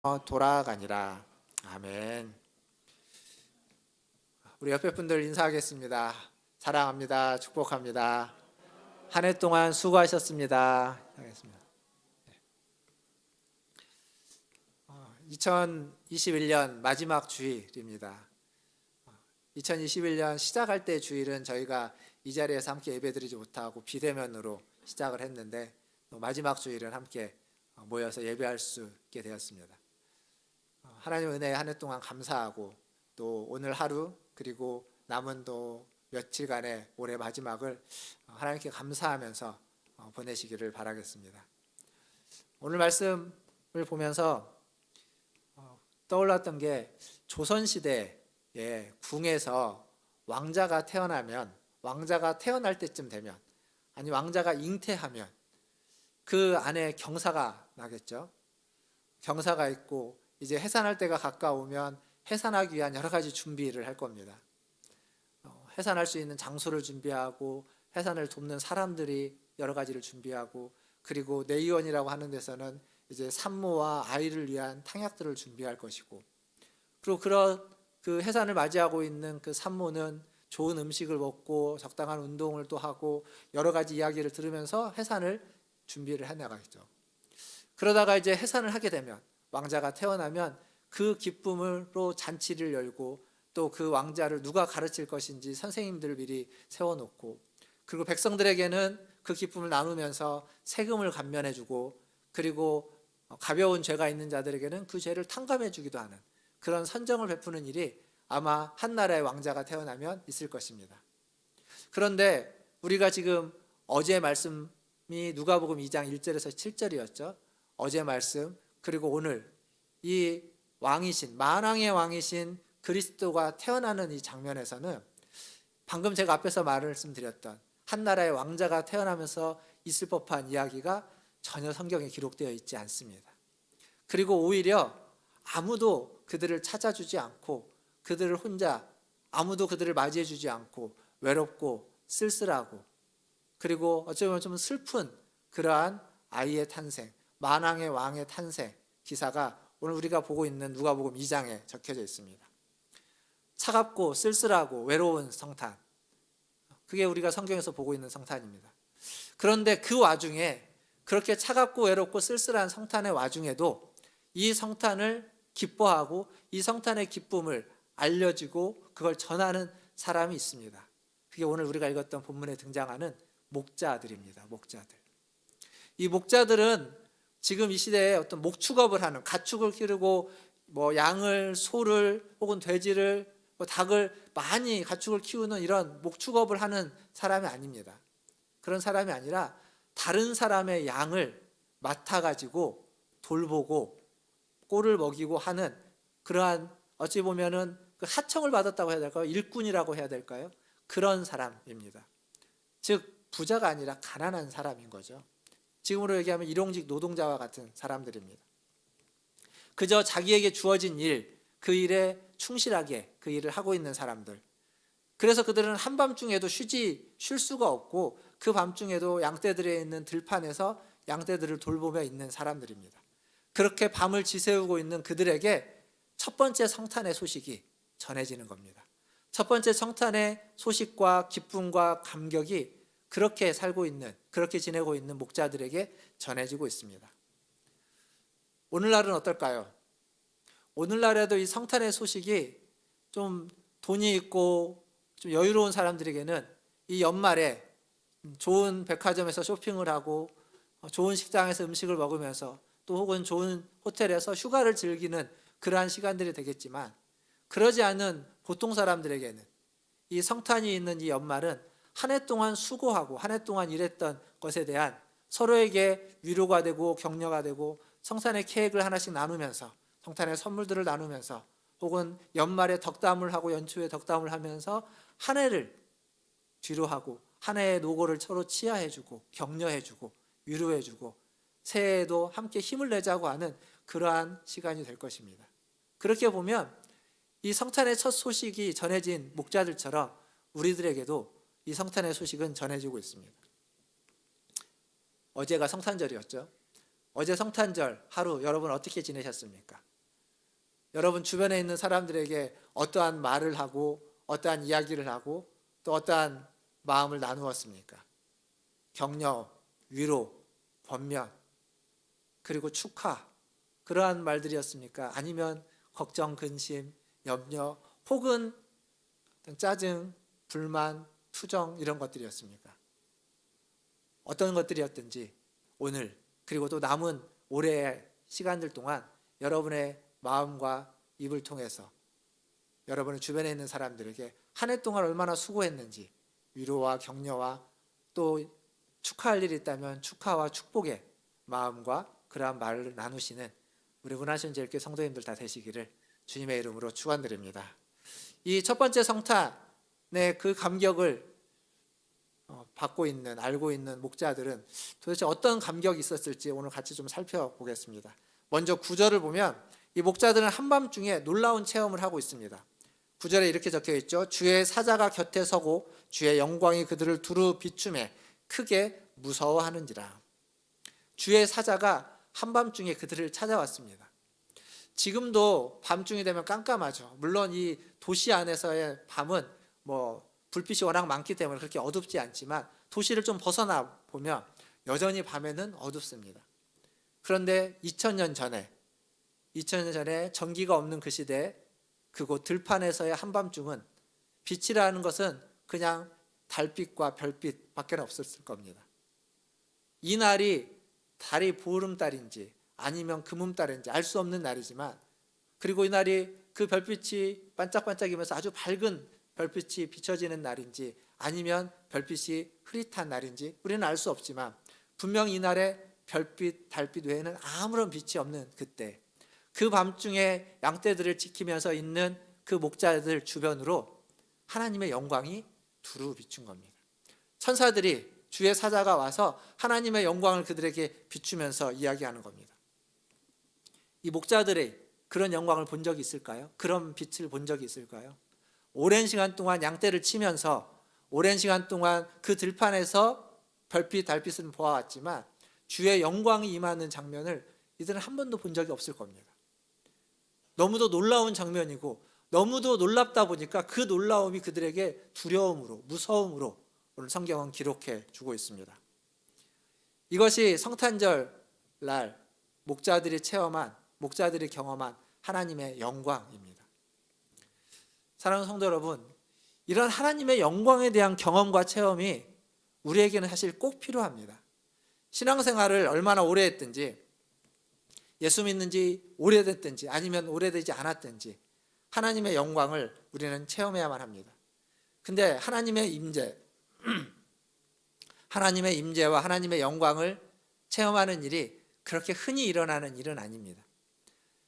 돌아가니라. 아멘. 우리 옆에 분들 인사하겠습니다. 사랑합니다. 축복합니다. 한 해 동안 수고하셨습니다. 하겠습니다. 2021년 마지막 주일입니다. 2021년 시작할 때 주일은 저희가 이 자리에서 함께 예배드리지 못하고 비대면으로 시작을 했는데 마지막 주일은 함께 모여서 예배할 수 있게 되었습니다. 하나님 은혜에 한 해 동안 감사하고 또 오늘 하루 그리고 남은 또 며칠간의 올해 마지막을 하나님께 감사하면서 보내시기를 바라겠습니다. 오늘 말씀을 보면서 떠올랐던 게 조선시대에 궁에서 왕자가 태어날 때쯤 되면 아니 왕자가 잉태하면 그 안에 경사가 나겠죠. 경사가 있고 이제 해산할 때가 가까우면 해산하기 위한 여러 가지 준비를 할 겁니다. 해산할 수 있는 장소를 준비하고 해산을 돕는 사람들이 여러 가지를 준비하고 그리고 내의원이라고 하는 데서는 이제 산모와 아이를 위한 탕약들을 준비할 것이고 그리고 그런 그 해산을 맞이하고 있는 그 산모는 좋은 음식을 먹고 적당한 운동을 또 하고 여러 가지 이야기를 들으면서 해산을 준비를 해나가겠죠. 그러다가 이제 해산을 하게 되면 왕자가 태어나면 그 기쁨으로 잔치를 열고 또 그 왕자를 누가 가르칠 것인지 선생님들을 미리 세워놓고 그리고 백성들에게는 그 기쁨을 나누면서 세금을 감면해주고 그리고 가벼운 죄가 있는 자들에게는 그 죄를 탕감해주기도 하는 그런 선정을 베푸는 일이 아마 한 나라의 왕자가 태어나면 있을 것입니다. 그런데 우리가 지금 어제 말씀이 누가복음 2장 1절에서 7절이었죠. 어제 말씀 그리고 오늘 이 왕이신 만왕의 왕이신 그리스도가 태어나는 이 장면에서는 방금 제가 앞에서 말씀드렸던 한 나라의 왕자가 태어나면서 있을 법한 이야기가 전혀 성경에 기록되어 있지 않습니다. 그리고 오히려 아무도 그들을 찾아주지 않고 그들을 혼자 아무도 그들을 맞이해 주지 않고 외롭고 쓸쓸하고 그리고 어쩌면 좀 슬픈 그러한 아이의 탄생, 만왕의 왕의 탄생 기사가 오늘 우리가 보고 있는 누가복음 2장에 적혀져 있습니다. 차갑고 쓸쓸하고 외로운 성탄, 그게 우리가 성경에서 보고 있는 성탄입니다. 그런데 그 와중에 그렇게 차갑고 외롭고 쓸쓸한 성탄의 와중에도 이 성탄을 기뻐하고 이 성탄의 기쁨을 알려지고 그걸 전하는 사람이 있습니다. 그게 오늘 우리가 읽었던 본문에 등장하는 목자들입니다. 목자들. 이 목자들은 지금 이 시대에 어떤 목축업을 하는 가축을 기르고 양을 소를 혹은 돼지를 닭을 많이 가축을 키우는 이런 목축업을 하는 사람이 아닙니다. 그런 사람이 아니라 다른 사람의 양을 맡아가지고 돌보고 꼴을 먹이고 하는 그러한 어찌 보면은 그 하청을 받았다고 해야 될까요? 일꾼이라고 해야 될까요? 그런 사람입니다. 즉 부자가 아니라 가난한 사람인 거죠. 지금으로 얘기하면 일용직 노동자와 같은 사람들입니다. 그저 자기에게 주어진 일, 그 일에 충실하게 그 일을 하고 있는 사람들. 그래서 그들은 한밤중에도 쉴 수가 없고 그 밤중에도 양떼들에 있는 들판에서 양떼들을 돌보며 있는 사람들입니다. 그렇게 밤을 지새우고 있는 그들에게 첫 번째 성탄의 소식이 전해지는 겁니다. 첫 번째 성탄의 소식과 기쁨과 감격이 그렇게 살고 있는, 그렇게 지내고 있는 목자들에게 전해지고 있습니다. 오늘날은 어떨까요? 오늘날에도 이 성탄의 소식이 좀 돈이 있고 좀 여유로운 사람들에게는 이 연말에 좋은 백화점에서 쇼핑을 하고 좋은 식당에서 음식을 먹으면서 또 혹은 좋은 호텔에서 휴가를 즐기는 그러한 시간들이 되겠지만 그러지 않은 보통 사람들에게는 이 성탄이 있는 이 연말은 한 해 동안 수고하고 한 해 동안 일했던 것에 대한 서로에게 위로가 되고 격려가 되고 성탄의 케이크를 하나씩 나누면서 성탄의 선물들을 나누면서 혹은 연말에 덕담을 하고 연초에 덕담을 하면서 한 해를 뒤로하고 한 해의 노고를 서로 치하해주고 격려해주고 위로해주고 새해에도 함께 힘을 내자고 하는 그러한 시간이 될 것입니다. 그렇게 보면 이 성탄의 첫 소식이 전해진 목자들처럼 우리들에게도 이 성탄의 소식은 전해지고 있습니다. 어제가 성탄절이었죠. 어제 성탄절 하루 여러분 어떻게 지내셨습니까? 여러분 주변에 있는 사람들에게 어떠한 말을 하고 어떠한 이야기를 하고 또 어떠한 마음을 나누었습니까? 격려, 위로, 권면, 그리고 축하, 그러한 말들이었습니까? 아니면 걱정, 근심, 염려, 혹은 짜증, 불만, 투정 이런 것들이었습니까? 어떤 것들이었든지 오늘 그리고 또 남은 올해의 시간들 동안 여러분의 마음과 입을 통해서 여러분의 주변에 있는 사람들에게 한 해 동안 얼마나 수고했는지 위로와 격려와 또 축하할 일이 있다면 축하와 축복의 마음과 그러한 말을 나누시는 우리 문화신제일교회 성도님들 다 되시기를 주님의 이름으로 축원드립니다. 이 첫 번째 성탄의 그 감격을 받고 있는, 알고 있는 목자들은 도대체 어떤 감격이 있었을지 오늘 같이 좀 살펴보겠습니다. 먼저 9절을 보면 이 목자들은 한밤중에 놀라운 체험을 하고 있습니다. 9절에 이렇게 적혀 있죠. 주의 사자가 곁에 서고 주의 영광이 그들을 두루 비추매 크게 무서워하는지라. 주의 사자가 한밤중에 그들을 찾아왔습니다. 지금도 밤중이 되면 깜깜하죠. 물론 이 도시 안에서의 밤은 불빛이 워낙 많기 때문에 그렇게 어둡지 않지만 도시를 좀 벗어나 보면 여전히 밤에는 어둡습니다. 그런데 2000년 전에 전기가 없는 그 시대에 그곳 들판에서의 한밤중은 빛이라는 것은 그냥 달빛과 별빛밖에 없었을 겁니다. 이 날이 달이 보름달인지 아니면 금음달인지 알 수 없는 날이지만, 그리고 이 날이 그 별빛이 반짝반짝이면서 아주 밝은 별빛이 비춰지는 날인지 아니면 별빛이 흐릿한 날인지 우리는 알 수 없지만 분명 이 날에 별빛, 달빛 외에는 아무런 빛이 없는 그때, 그 밤중에 양떼들을 지키면서 있는 그 목자들 주변으로 하나님의 영광이 두루 비춘 겁니다. 천사들이, 주의 사자가 와서 하나님의 영광을 그들에게 비추면서 이야기하는 겁니다. 이 목자들의 그런 영광을 본 적이 있을까요? 그런 빛을 본 적이 있을까요? 오랜 시간 동안 양떼를 치면서 오랜 시간 동안 그 들판에서 별빛, 달빛은 보아왔지만 주의 영광이 임하는 장면을 이들은 한 번도 본 적이 없을 겁니다. 너무도 놀라운 장면이고 너무도 놀랍다 보니까 그 놀라움이 그들에게 두려움으로, 무서움으로 오늘 성경은 기록해 주고 있습니다. 이것이 성탄절 날 목자들이 경험한 하나님의 영광입니다. 사랑하는 성도 여러분, 이런 하나님의 영광에 대한 경험과 체험이 우리에게는 사실 꼭 필요합니다. 신앙생활을 얼마나 오래 했든지, 예수 믿는 지 오래됐든지 아니면 오래되지 않았든지 하나님의 영광을 우리는 체험해야만 합니다. 근데 하나님의 임재와 하나님의 영광을 체험하는 일이 그렇게 흔히 일어나는 일은 아닙니다.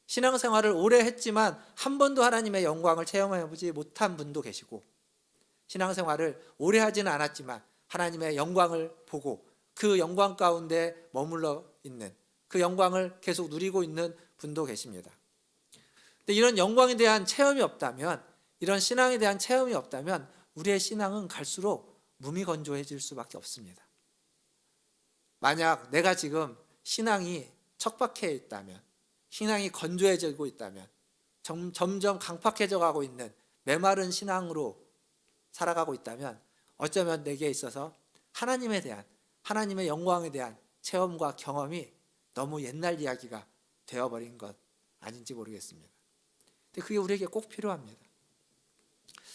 신앙생활을 오래 했지만 한 번도 하나님의 영광을 체험해보지 못한 분도 계시고, 신앙생활을 오래 하지는 않았지만 하나님의 영광을 보고 그 영광 가운데 머물러 있는, 그 영광을 계속 누리고 있는 분도 계십니다. 근데 이런 영광에 대한 체험이 없다면, 이런 신앙에 대한 체험이 없다면 우리의 신앙은 갈수록 무미건조해질 수밖에 없습니다. 만약 내가 지금 신앙이 척박해 있다면, 신앙이 건조해지고 있다면, 점점 강팍해져 가고 있는 메마른 신앙으로 살아가고 있다면 어쩌면 내게 있어서 하나님의 영광에 대한 체험과 경험이 너무 옛날 이야기가 되어버린 것 아닌지 모르겠습니다. 근데 그게 우리에게 꼭 필요합니다.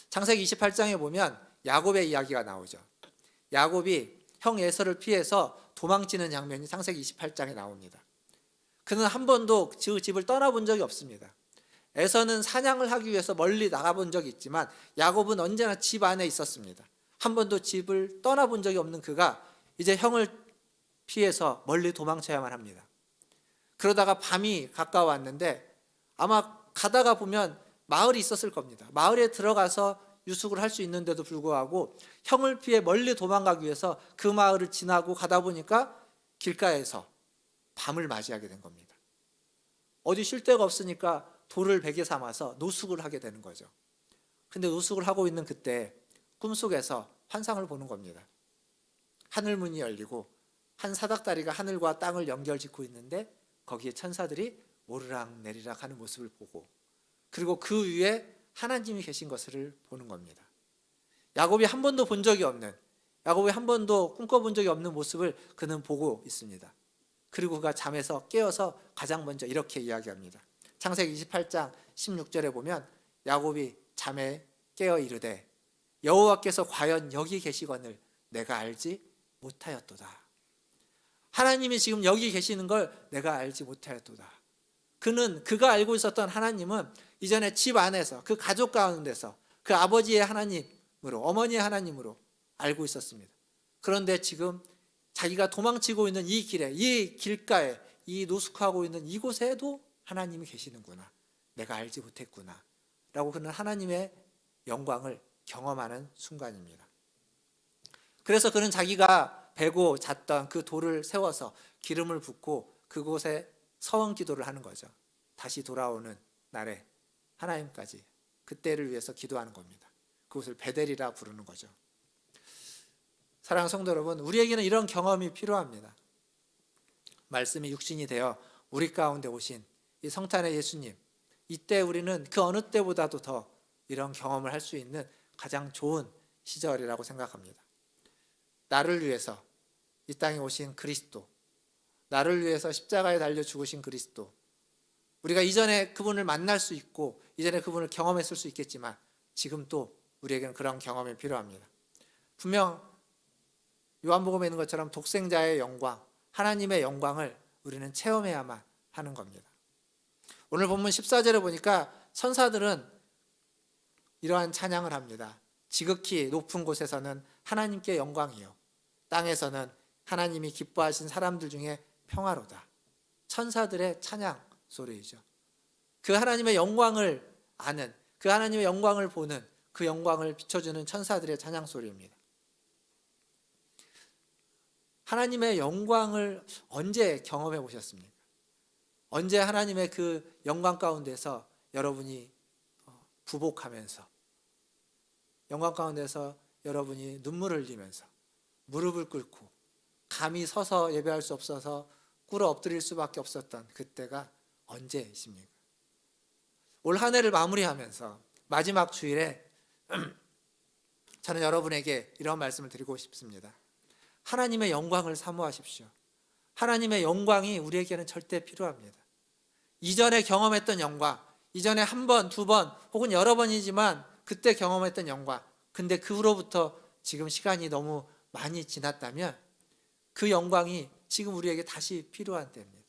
창세기 28장에 보면 야곱의 이야기가 나오죠. 야곱이 형 에서를 피해서 도망치는 장면이 창세기 28장에 나옵니다. 그는 한 번도 그 집을 떠나본 적이 없습니다. 에서는 사냥을 하기 위해서 멀리 나가본 적이 있지만 야곱은 언제나 집 안에 있었습니다. 한 번도 집을 떠나본 적이 없는 그가 이제 형을 피해서 멀리 도망쳐야만 합니다. 그러다가 밤이 가까워왔는데 아마 가다가 보면 마을이 있었을 겁니다. 마을에 들어가서 유숙을 할 수 있는데도 불구하고 형을 피해 멀리 도망가기 위해서 그 마을을 지나고 가다 보니까 길가에서 밤을 맞이하게 된 겁니다. 어디 쉴 데가 없으니까 돌을 베개 삼아서 노숙을 하게 되는 거죠. 근데 노숙을 하고 있는 그때 꿈속에서 환상을 보는 겁니다. 하늘문이 열리고 한 사닥다리가 하늘과 땅을 연결짓고 있는데 거기에 천사들이 오르락 내리락 하는 모습을 보고, 그리고 그 위에 하나님이 계신 것을 보는 겁니다. 야곱이 한 번도 본 적이 없는, 야곱이 한 번도 꿈꿔본 적이 없는 모습을 그는 보고 있습니다. 그리고 그가 잠에서 깨어서 가장 먼저 이렇게 이야기합니다. 창세기 28장 16절에 보면 야곱이 잠에 깨어 이르되 여호와께서 과연 여기 계시거늘 내가 알지 못하였도다. 하나님이 지금 여기 계시는 걸 내가 알지 못하였도다. 그가 알고 있었던 하나님은 이전에 집 안에서 그 가족 가운데서 그 아버지의 하나님으로, 어머니의 하나님으로 알고 있었습니다. 그런데 지금 자기가 도망치고 있는 이 길에, 이 길가에, 이 노숙하고 있는 이곳에도 하나님이 계시는구나, 내가 알지 못했구나 라고 그는 하나님의 영광을 경험하는 순간입니다. 그래서 그는 자기가 베고 잤던 그 돌을 세워서 기름을 붓고 그곳에 서원 기도를 하는 거죠. 다시 돌아오는 날에 하나님까지 그때를 위해서 기도하는 겁니다. 그것을 베델이라 부르는 거죠. 사랑하는 성도 여러분, 우리에게는 이런 경험이 필요합니다. 말씀이 육신이 되어 우리 가운데 오신 이 성탄의 예수님, 이때 우리는 그 어느 때보다도 더 이런 경험을 할 수 있는 가장 좋은 시절이라고 생각합니다. 나를 위해서 이 땅에 오신 그리스도, 나를 위해서 십자가에 달려 죽으신 그리스도, 우리가 이전에 그분을 만날 수 있고 이전에 그분을 경험했을 수 있겠지만 지금 또 우리에게는 그런 경험이 필요합니다. 분명 요한복음에 있는 것처럼 독생자의 영광, 하나님의 영광을 우리는 체험해야만 하는 겁니다. 오늘 본문 14절에 보니까 천사들은 이러한 찬양을 합니다. 지극히 높은 곳에서는 하나님께 영광이요, 땅에서는 하나님이 기뻐하신 사람들 중에 평화로다. 천사들의 찬양 소리이죠. 그 하나님의 영광을 아는, 그 하나님의 영광을 보는, 그 영광을 비춰주는 천사들의 찬양 소리입니다. 하나님의 영광을 언제 경험해 보셨습니까? 언제 하나님의 그 영광 가운데서 여러분이 부복하면서, 영광 가운데서 여러분이 눈물을 흘리면서 무릎을 꿇고 감히 서서 예배할 수 없어서 꿇어 엎드릴 수밖에 없었던 그때가 언제이십니까? 올 한 해를 마무리하면서 마지막 주일에 저는 여러분에게 이런 말씀을 드리고 싶습니다. 하나님의 영광을 사모하십시오. 하나님의 영광이 우리에게는 절대 필요합니다. 이전에 경험했던 영광, 이전에 한 번, 두 번 혹은 여러 번이지만 그때 경험했던 영광, 근데 그 후로부터 지금 시간이 너무 많이 지났다면 그 영광이 지금 우리에게 다시 필요한 때입니다.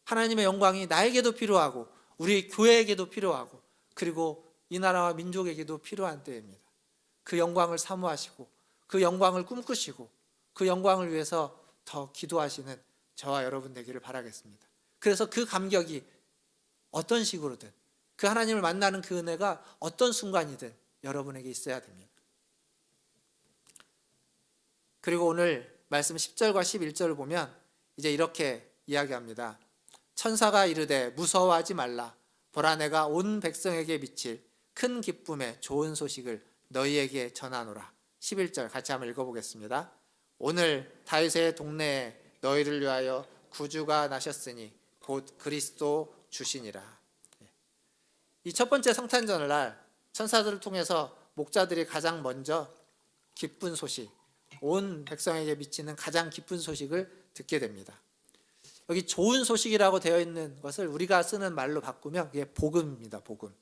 하나님의 영광이 나에게도 필요하고 우리 교회에게도 필요하고 그리고 이 나라와 민족에게도 필요한 때입니다. 그 영광을 사모하시고 그 영광을 꿈꾸시고 그 영광을 위해서 더 기도하시는 저와 여러분 되기를 바라겠습니다. 그래서 그 감격이 어떤 식으로든, 그 하나님을 만나는 그 은혜가 어떤 순간이든 여러분에게 있어야 됩니다. 그리고 오늘 말씀 10절과 11절을 보면 이제 이렇게 이야기합니다. 천사가 이르되 무서워하지 말라. 보라, 내가 온 백성에게 미칠 큰 기쁨의 좋은 소식을 너희에게 전하노라. 11절 같이 한번 읽어보겠습니다. 오늘 다윗의 동네에 너희를 위하여 구주가 나셨으니 곧 그리스도 주시니라. 이 첫 번째 성탄절날 천사들을 통해서 목자들이 가장 먼저 기쁜 소식, 온 백성에게 미치는 가장 기쁜 소식을 듣게 됩니다. 여기 좋은 소식이라고 되어 있는 것을 우리가 쓰는 말로 바꾸면 그게 복음입니다. 복음.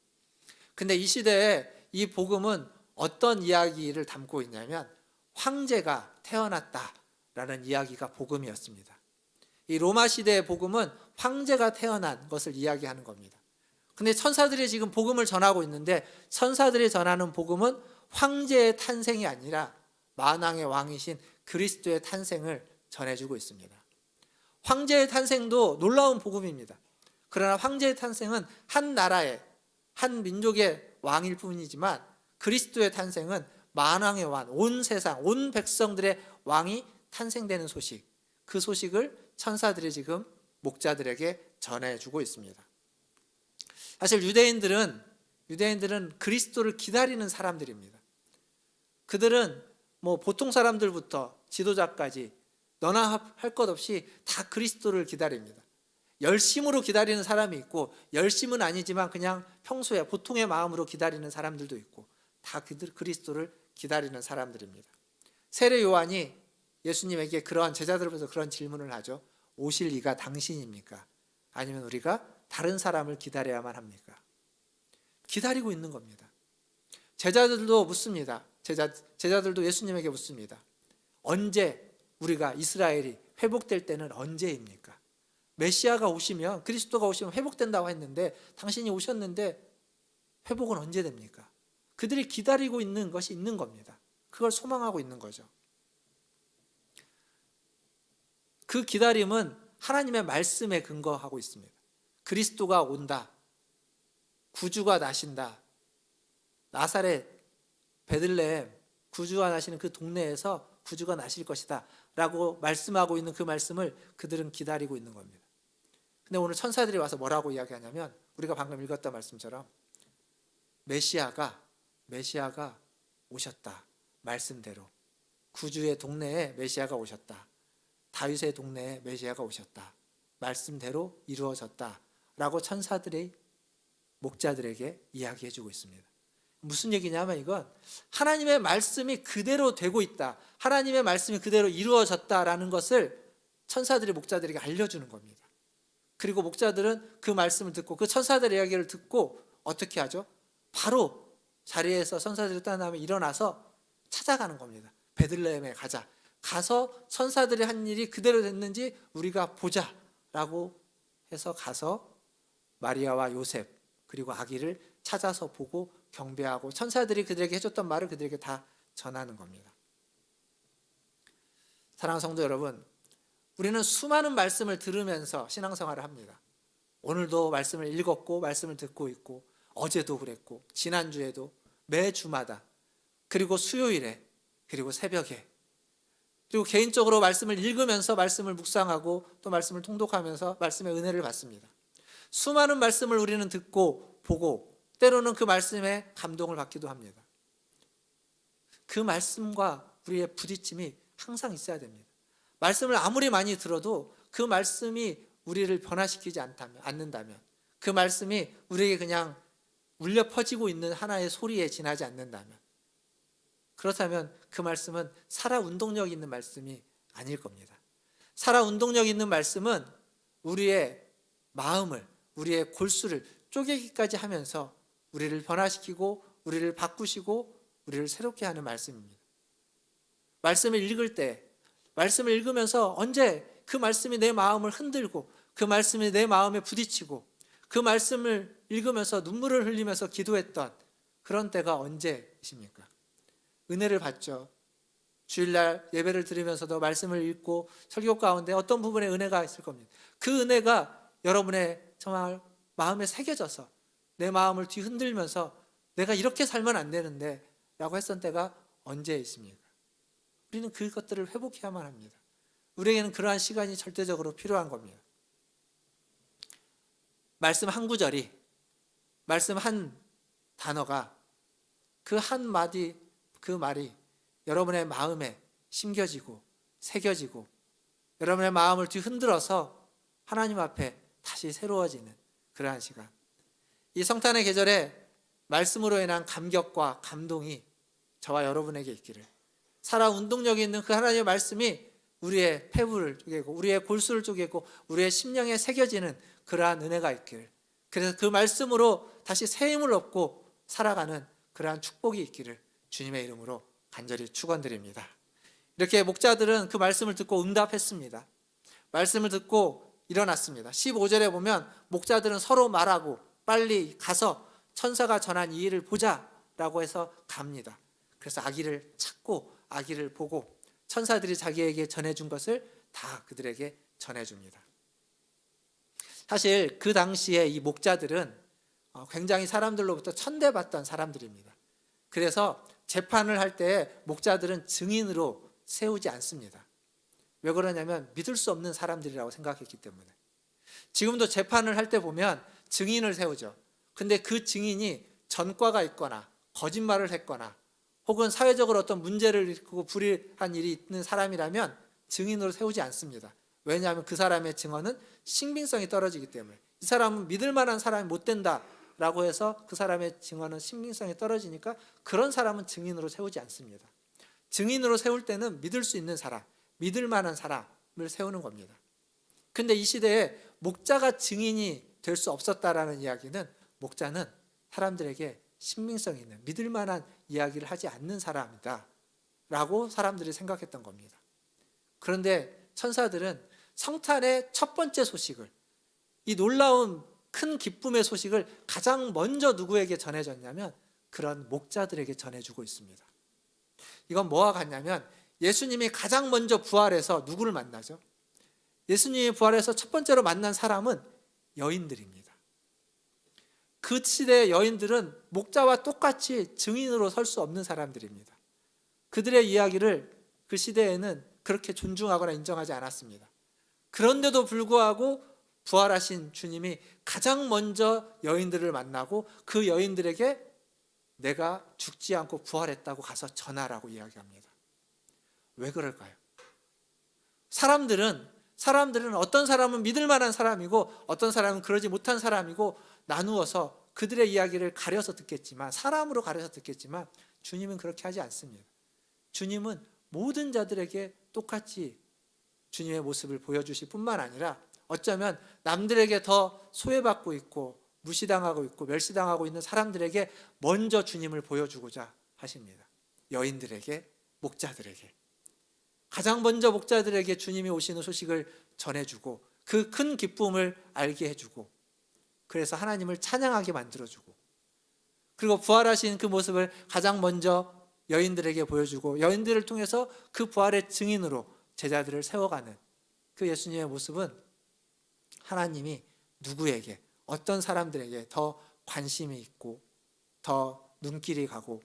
근데 이 시대에 이 복음은 어떤 이야기를 담고 있냐면 황제가 태어났다라는 이야기가 복음이었습니다. 이 로마 시대의 복음은 황제가 태어난 것을 이야기하는 겁니다. 근데 천사들이 지금 복음을 전하고 있는데 천사들이 전하는 복음은 황제의 탄생이 아니라 만왕의 왕이신 그리스도의 탄생을 전해주고 있습니다. 황제의 탄생도 놀라운 복음입니다. 그러나 황제의 탄생은 한 나라의, 한 민족의 왕일 뿐이지만 그리스도의 탄생은 만왕의 왕, 온 세상, 온 백성들의 왕이 탄생되는 소식, 그 소식을 천사들이 지금 목자들에게 전해주고 있습니다. 사실 유대인들은 그리스도를 기다리는 사람들입니다. 그들은 보통 사람들부터 지도자까지 너나 할 것 없이 다 그리스도를 기다립니다. 열심으로 기다리는 사람이 있고 열심은 아니지만 그냥 평소에 보통의 마음으로 기다리는 사람들도 있고 다 그리스도를 기다리는 사람들입니다. 세례 요한이 예수님에게 그러한 제자들을 보면서 그런 질문을 하죠. 오실 이가 당신입니까? 아니면 우리가 다른 사람을 기다려야만 합니까? 기다리고 있는 겁니다. 제자들도 묻습니다. 제자들도 예수님에게 묻습니다. 언제 우리가 이스라엘이 회복될 때는 언제입니까? 메시아가 오시면, 그리스도가 오시면 회복된다고 했는데 당신이 오셨는데 회복은 언제 됩니까? 그들이 기다리고 있는 것이 있는 겁니다. 그걸 소망하고 있는 거죠. 그 기다림은 하나님의 말씀에 근거하고 있습니다. 그리스도가 온다. 구주가 나신다. 나사렛, 베들레헴, 구주가 나시는 그 동네에서 구주가 나실 것이다 라고 말씀하고 있는 그 말씀을 그들은 기다리고 있는 겁니다. 근데 오늘 천사들이 와서 뭐라고 이야기하냐면 우리가 방금 읽었던 말씀처럼 메시아가 오셨다. 말씀대로 구주의 동네에 메시아가 오셨다. 다윗의 동네에 메시아가 오셨다. 말씀대로 이루어졌다 라고 천사들이 목자들에게 이야기해주고 있습니다. 무슨 얘기냐면 이건 하나님의 말씀이 그대로 되고 있다. 하나님의 말씀이 그대로 이루어졌다라는 것을 천사들이 목자들에게 알려주는 겁니다. 그리고 목자들은 그 말씀을 듣고 그 천사들의 이야기를 듣고 어떻게 하죠? 바로 자리에서 천사들이 떠나면 일어나서 찾아가는 겁니다. 베들레헴에 가자. 가서 천사들이 한 일이 그대로 됐는지 우리가 보자 라고 해서 가서 마리아와 요셉 그리고 아기를 찾아서 보고 경배하고 천사들이 그들에게 해줬던 말을 그들에게 다 전하는 겁니다. 사랑하는 성도 여러분, 우리는 수많은 말씀을 들으면서 신앙생활을 합니다. 오늘도 말씀을 읽었고 말씀을 듣고 있고 어제도 그랬고 지난주에도 매주마다 그리고 수요일에 그리고 새벽에 그리고 개인적으로 말씀을 읽으면서 말씀을 묵상하고 또 말씀을 통독하면서 말씀의 은혜를 받습니다. 수많은 말씀을 우리는 듣고 보고 때로는 그 말씀에 감동을 받기도 합니다. 그 말씀과 우리의 부딪힘이 항상 있어야 됩니다. 말씀을 아무리 많이 들어도 그 말씀이 우리를 변화시키지 않는다면 그 말씀이 우리에게 그냥 울려 퍼지고 있는 하나의 소리에 지나지 않는다면 그렇다면 그 말씀은 살아 운동력 있는 말씀이 아닐 겁니다. 살아 운동력 있는 말씀은 우리의 마음을 우리의 골수를 쪼개기까지 하면서 우리를 변화시키고 우리를 바꾸시고 우리를 새롭게 하는 말씀입니다. 말씀을 읽을 때 말씀을 읽으면서 언제 그 말씀이 내 마음을 흔들고 그 말씀이 내 마음에 부딪히고 그 말씀을 읽으면서 눈물을 흘리면서 기도했던 그런 때가 언제이십니까? 은혜를 받죠. 주일날 예배를 드리면서도 말씀을 읽고 설교 가운데 어떤 부분에 은혜가 있을 겁니다. 그 은혜가 여러분의 정말 마음에 새겨져서 내 마음을 뒤흔들면서 내가 이렇게 살면 안 되는데 라고 했던 때가 언제 있습니까? 우리는 그것들을 회복해야만 합니다. 우리에게는 그러한 시간이 절대적으로 필요한 겁니다. 말씀 한 구절이, 말씀 한 단어가 그 한 마디, 그 말이 여러분의 마음에 심겨지고 새겨지고 여러분의 마음을 뒤흔들어서 하나님 앞에 다시 새로워지는 그러한 시간. 이 성탄의 계절에 말씀으로 인한 감격과 감동이 저와 여러분에게 있기를, 살아 운동력이 있는 그 하나님의 말씀이 우리의 폐부를 쪼개고 우리의 골수를 쪼개고 우리의 심령에 새겨지는 그러한 은혜가 있기를, 그래서 그 말씀으로 다시 새 힘을 얻고 살아가는 그러한 축복이 있기를 주님의 이름으로 간절히 축원드립니다. 이렇게 목자들은 그 말씀을 듣고 응답했습니다. 말씀을 듣고 일어났습니다. 15절에 보면 목자들은 서로 말하고 빨리 가서 천사가 전한 이 일을 보자라고 해서 갑니다. 그래서 아기를 찾고 아기를 보고 천사들이 자기에게 전해준 것을 다 그들에게 전해줍니다. 사실 그 당시에 이 목자들은 굉장히 사람들로부터 천대받던 사람들입니다. 그래서 재판을 할 때 목자들은 증인으로 세우지 않습니다. 왜 그러냐면 믿을 수 없는 사람들이라고 생각했기 때문에. 지금도 재판을 할 때 보면 증인을 세우죠. 근데 그 증인이 전과가 있거나 거짓말을 했거나 혹은 사회적으로 어떤 문제를 일으키고 불이한 일이 있는 사람이라면 증인으로 세우지 않습니다. 왜냐하면 그 사람의 증언은 신빙성이 떨어지기 때문에. 이 사람은 믿을 만한 사람이 못 된다라고 해서 그 사람의 증언은 신빙성이 떨어지니까 그런 사람은 증인으로 세우지 않습니다. 증인으로 세울 때는 믿을 수 있는 사람, 믿을 만한 사람을 세우는 겁니다. 근데 이 시대에 목자가 증인이 될 수 없었다라는 이야기는, 목자는 사람들에게 신빙성 있는 믿을 만한 이야기를 하지 않는 사람이다 라고 사람들이 생각했던 겁니다. 그런데 천사들은 성탄의 첫 번째 소식을, 이 놀라운 큰 기쁨의 소식을 가장 먼저 누구에게 전해졌냐면 그런 목자들에게 전해주고 있습니다. 이건 뭐와 같냐면, 예수님이 가장 먼저 부활해서 누구를 만나죠? 예수님이 부활해서 첫 번째로 만난 사람은 여인들입니다. 그 시대의 여인들은 목자와 똑같이 증인으로 설 수 없는 사람들입니다. 그들의 이야기를 그 시대에는 그렇게 존중하거나 인정하지 않았습니다. 그런데도 불구하고 부활하신 주님이 가장 먼저 여인들을 만나고 그 여인들에게 내가 죽지 않고 부활했다고 가서 전하라고 이야기합니다. 왜 그럴까요? 사람들은 어떤 사람은 믿을 만한 사람이고 어떤 사람은 그러지 못한 사람이고 나누어서 그들의 이야기를 가려서 듣겠지만, 사람으로 가려서 듣겠지만, 주님은 그렇게 하지 않습니다. 주님은 모든 자들에게 똑같이 주님의 모습을 보여주실 뿐만 아니라 어쩌면 남들에게 더 소외받고 있고 무시당하고 있고 멸시당하고 있는 사람들에게 먼저 주님을 보여주고자 하십니다. 여인들에게, 목자들에게. 가장 먼저 목자들에게 주님이 오시는 소식을 전해주고 그 큰 기쁨을 알게 해주고, 그래서 하나님을 찬양하게 만들어주고, 그리고 부활하신 그 모습을 가장 먼저 여인들에게 보여주고 여인들을 통해서 그 부활의 증인으로 제자들을 세워가는 그 예수님의 모습은 하나님이 누구에게, 어떤 사람들에게 더 관심이 있고 더 눈길이 가고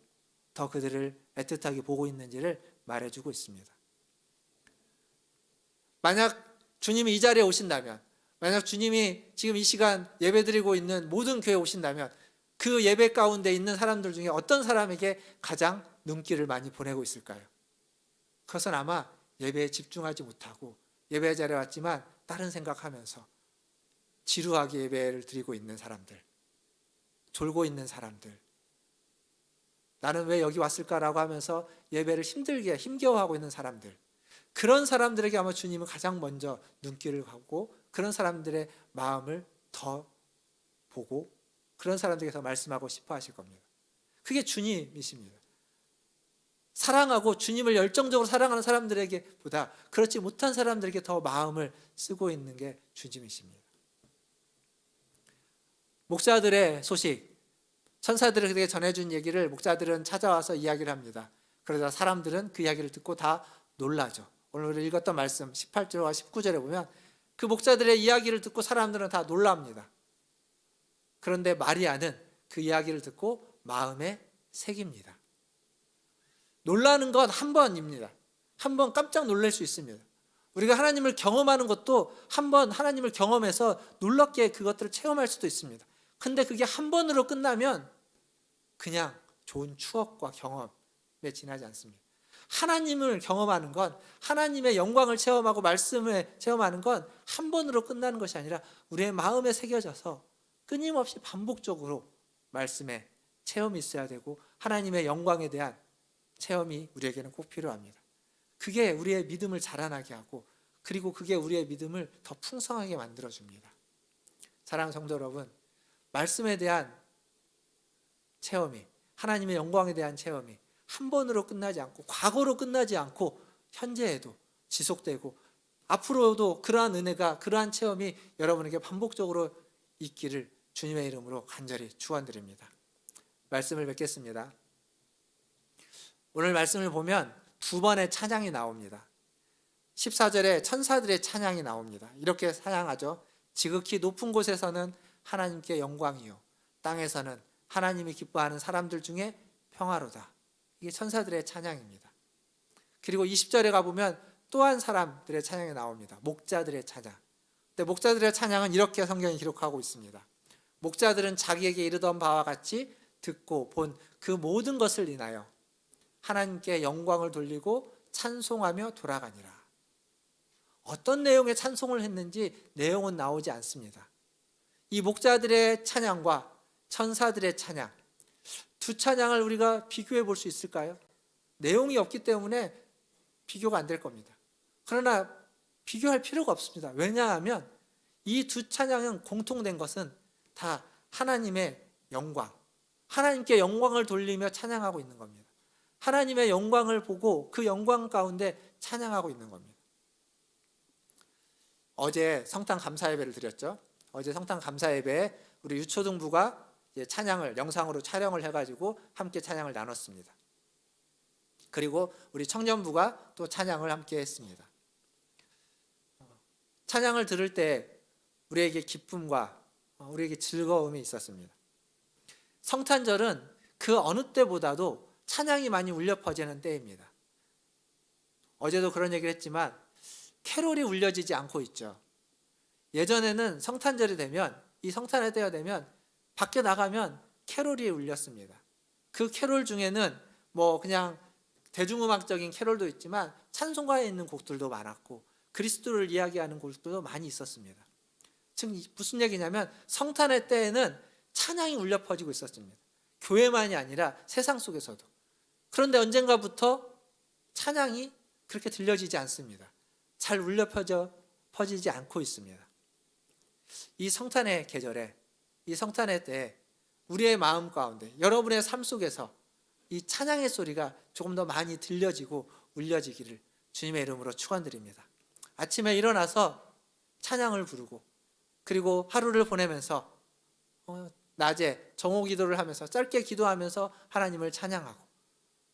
더 그들을 애틋하게 보고 있는지를 말해주고 있습니다. 만약 주님이 이 자리에 오신다면, 만약 주님이 지금 이 시간 예배드리고 있는 모든 교회에 오신다면 그 예배 가운데 있는 사람들 중에 어떤 사람에게 가장 눈길을 많이 보내고 있을까요? 그것은 아마 예배에 집중하지 못하고 예배 자리에 왔지만 다른 생각하면서 지루하게 예배를 드리고 있는 사람들, 졸고 있는 사람들, 나는 왜 여기 왔을까라고 하면서 예배를 힘들게 힘겨워하고 있는 사람들, 그런 사람들에게 아마 주님은 가장 먼저 눈길을 갖고 그런 사람들의 마음을 더 보고 그런 사람들에게서 말씀하고 싶어 하실 겁니다. 그게 주님이십니다. 사랑하고 주님을 열정적으로 사랑하는 사람들에게 보다 그렇지 못한 사람들에게 더 마음을 쓰고 있는 게 주님이십니다. 목자들의 소식, 천사들에게 전해준 얘기를 목자들은 찾아와서 이야기를 합니다. 그러자 사람들은 그 이야기를 듣고 다 놀라죠. 오늘 우리 읽었던 말씀 18절과 19절에 보면 그 목자들의 이야기를 듣고 사람들은 다 놀랍니다. 그런데 마리아는 그 이야기를 듣고 마음에 새깁니다. 놀라는 건 한 번입니다. 한 번 깜짝 놀랄 수 있습니다. 우리가 하나님을 경험하는 것도 한 번 하나님을 경험해서 놀랍게 그것들을 체험할 수도 있습니다. 근데 그게 한 번으로 끝나면 그냥 좋은 추억과 경험에 지나지 않습니다. 하나님을 경험하는 건, 하나님의 영광을 체험하고 말씀을 체험하는 건 한 번으로 끝나는 것이 아니라 우리의 마음에 새겨져서 끊임없이 반복적으로 말씀에 체험이 있어야 되고 하나님의 영광에 대한 체험이 우리에게는 꼭 필요합니다. 그게 우리의 믿음을 자라나게 하고 그리고 그게 우리의 믿음을 더 풍성하게 만들어줍니다. 사랑하는 성도 여러분, 말씀에 대한 체험이, 하나님의 영광에 대한 체험이 한 번으로 끝나지 않고 과거로 끝나지 않고 현재에도 지속되고 앞으로도 그러한 은혜가, 그러한 체험이 여러분에게 반복적으로 있기를 주님의 이름으로 간절히 축원드립니다. 말씀을 뵙겠습니다. 오늘 말씀을 보면 두 번의 찬양이 나옵니다. 14절에 천사들의 찬양이 나옵니다. 이렇게 찬양하죠. 지극히 높은 곳에서는 하나님께 영광이요, 땅에서는 하나님이 기뻐하는 사람들 중에 평화로다. 이게 천사들의 찬양입니다. 그리고 20절에 가보면 또 한 사람들의 찬양이 나옵니다. 목자들의 찬양. 근데 목자들의 찬양은 이렇게 성경이 기록하고 있습니다. 목자들은 자기에게 이르던 바와 같이 듣고 본 그 모든 것을 인하여 하나님께 영광을 돌리고 찬송하며 돌아가니라. 어떤 내용의 찬송을 했는지 내용은 나오지 않습니다. 이 목자들의 찬양과 천사들의 찬양, 두 찬양을 우리가 비교해 볼 수 있을까요? 내용이 없기 때문에 비교가 안 될 겁니다. 그러나 비교할 필요가 없습니다. 왜냐하면 이 두 찬양은 공통된 것은 다 하나님의 영광, 하나님께 영광을 돌리며 찬양하고 있는 겁니다. 하나님의 영광을 보고 그 영광 가운데 찬양하고 있는 겁니다. 어제 성탄 감사 예배를 드렸죠. 어제 성탄 감사 예배에 우리 유초등부가 찬양을 영상으로 촬영을 해가지고 함께 찬양을 나눴습니다. 그리고 우리 청년부가 또 찬양을 함께 했습니다. 찬양을 들을 때 우리에게 기쁨과 우리에게 즐거움이 있었습니다. 성탄절은 그 어느 때보다도 찬양이 많이 울려 퍼지는 때입니다. 어제도 그런 얘기를 했지만 캐롤이 울려지지 않고 있죠. 예전에는 성탄절이 되면, 이 성탄의 때가 되면 밖에 나가면 캐롤이 울렸습니다. 그 캐롤 중에는 뭐 그냥 대중음악적인 캐롤도 있지만 찬송가에 있는 곡들도 많았고 그리스도를 이야기하는 곡들도 많이 있었습니다. 즉 무슨 얘기냐면 성탄의 때에는 찬양이 울려 퍼지고 있었습니다. 교회만이 아니라 세상 속에서도. 그런데 언젠가부터 찬양이 그렇게 들려지지 않습니다. 잘 울려 퍼지지 않고 있습니다. 이 성탄의 계절에, 이 성탄의 때에 우리의 마음 가운데, 여러분의 삶 속에서 이 찬양의 소리가 조금 더 많이 들려지고 울려지기를 주님의 이름으로 축원드립니다. 아침에 일어나서 찬양을 부르고, 그리고 하루를 보내면서 낮에 정오 기도를 하면서 짧게 기도하면서 하나님을 찬양하고,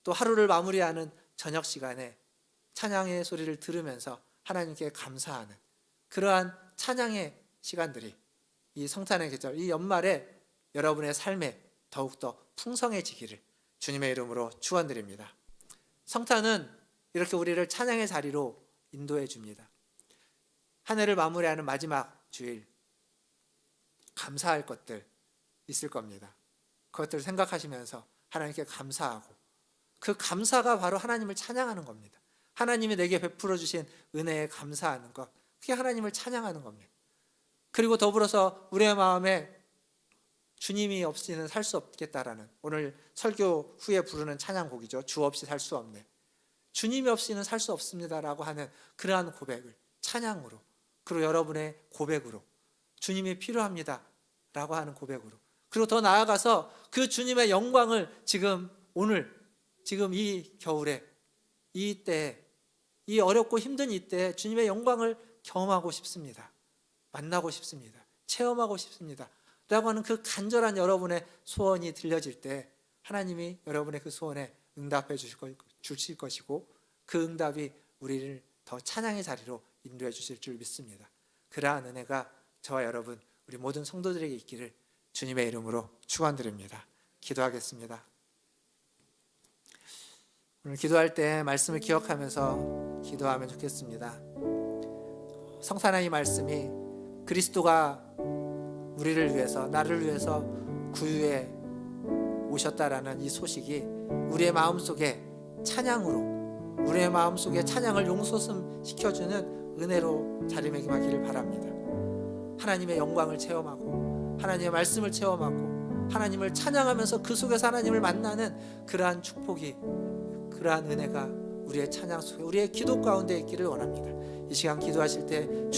또 하루를 마무리하는 저녁 시간에 찬양의 소리를 들으면서 하나님께 감사하는 그러한 찬양의 시간들이 이 성탄의 계절, 이 연말에 여러분의 삶에 더욱더 풍성해지기를 주님의 이름으로 축원드립니다. 성탄은 이렇게 우리를 찬양의 자리로 인도해 줍니다. 한 해를 마무리하는 마지막 주일, 감사할 것들 있을 겁니다. 그것들을 생각하시면서 하나님께 감사하고, 그 감사가 바로 하나님을 찬양하는 겁니다. 하나님이 내게 베풀어 주신 은혜에 감사하는 것, 그게 하나님을 찬양하는 겁니다. 그리고 더불어서 우리의 마음에 주님이 없이는 살 수 없겠다라는, 오늘 설교 후에 부르는 찬양곡이죠. 주 없이 살 수 없네, 주님이 없이는 살 수 없습니다라고 하는 그러한 고백을 찬양으로, 그리고 여러분의 고백으로, 주님이 필요합니다 라고 하는 고백으로, 그리고 더 나아가서 그 주님의 영광을 지금 오늘, 지금 이 겨울에, 이 때에, 이 어렵고 힘든 이때에 주님의 영광을 경험하고 싶습니다. 만나고 싶습니다. 체험하고 싶습니다 라고 하는 그 간절한 여러분의 소원이 들려질 때 하나님이 여러분의 그 소원에 응답해 주실 것이고, 그 응답이 우리를 더 찬양의 자리로 인도해 주실 줄 믿습니다. 그러한 은혜가 저와 여러분, 우리 모든 성도들에게 있기를 주님의 이름으로 축원드립니다. 기도하겠습니다. 오늘 기도할 때 말씀을 기억하면서 기도하면 좋겠습니다. 성탄의 이 말씀이 그리스도가 우리를 위해서, 나를 위해서 구유에 오셨다라는 이 소식이 우리의 마음속에 찬양으로, 우리의 마음속에 찬양을 용솟음 시켜주는 은혜로 자리매김하기를 바랍니다. 하나님의 영광을 체험하고, 하나님의 말씀을 체험하고, 하나님을 찬양하면서 그 속에서 하나님을 만나는 그러한 축복이, 그러한 은혜가 우리의 찬양 속에, 우리의 기도 가운데 있기를 원합니다. 이 시간 기도하실 때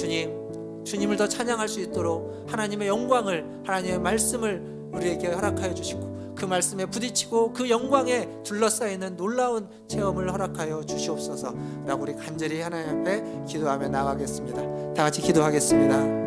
주님을 더 찬양할 수 있도록 하나님의 영광을, 하나님의 말씀을 우리에게 허락하여 주시고, 그 말씀에 부딪히고 그 영광에 둘러싸이는 놀라운 체험을 허락하여 주시옵소서 라고 우리 간절히 하나님 앞에 기도하며 나가겠습니다. 다 같이 기도하겠습니다.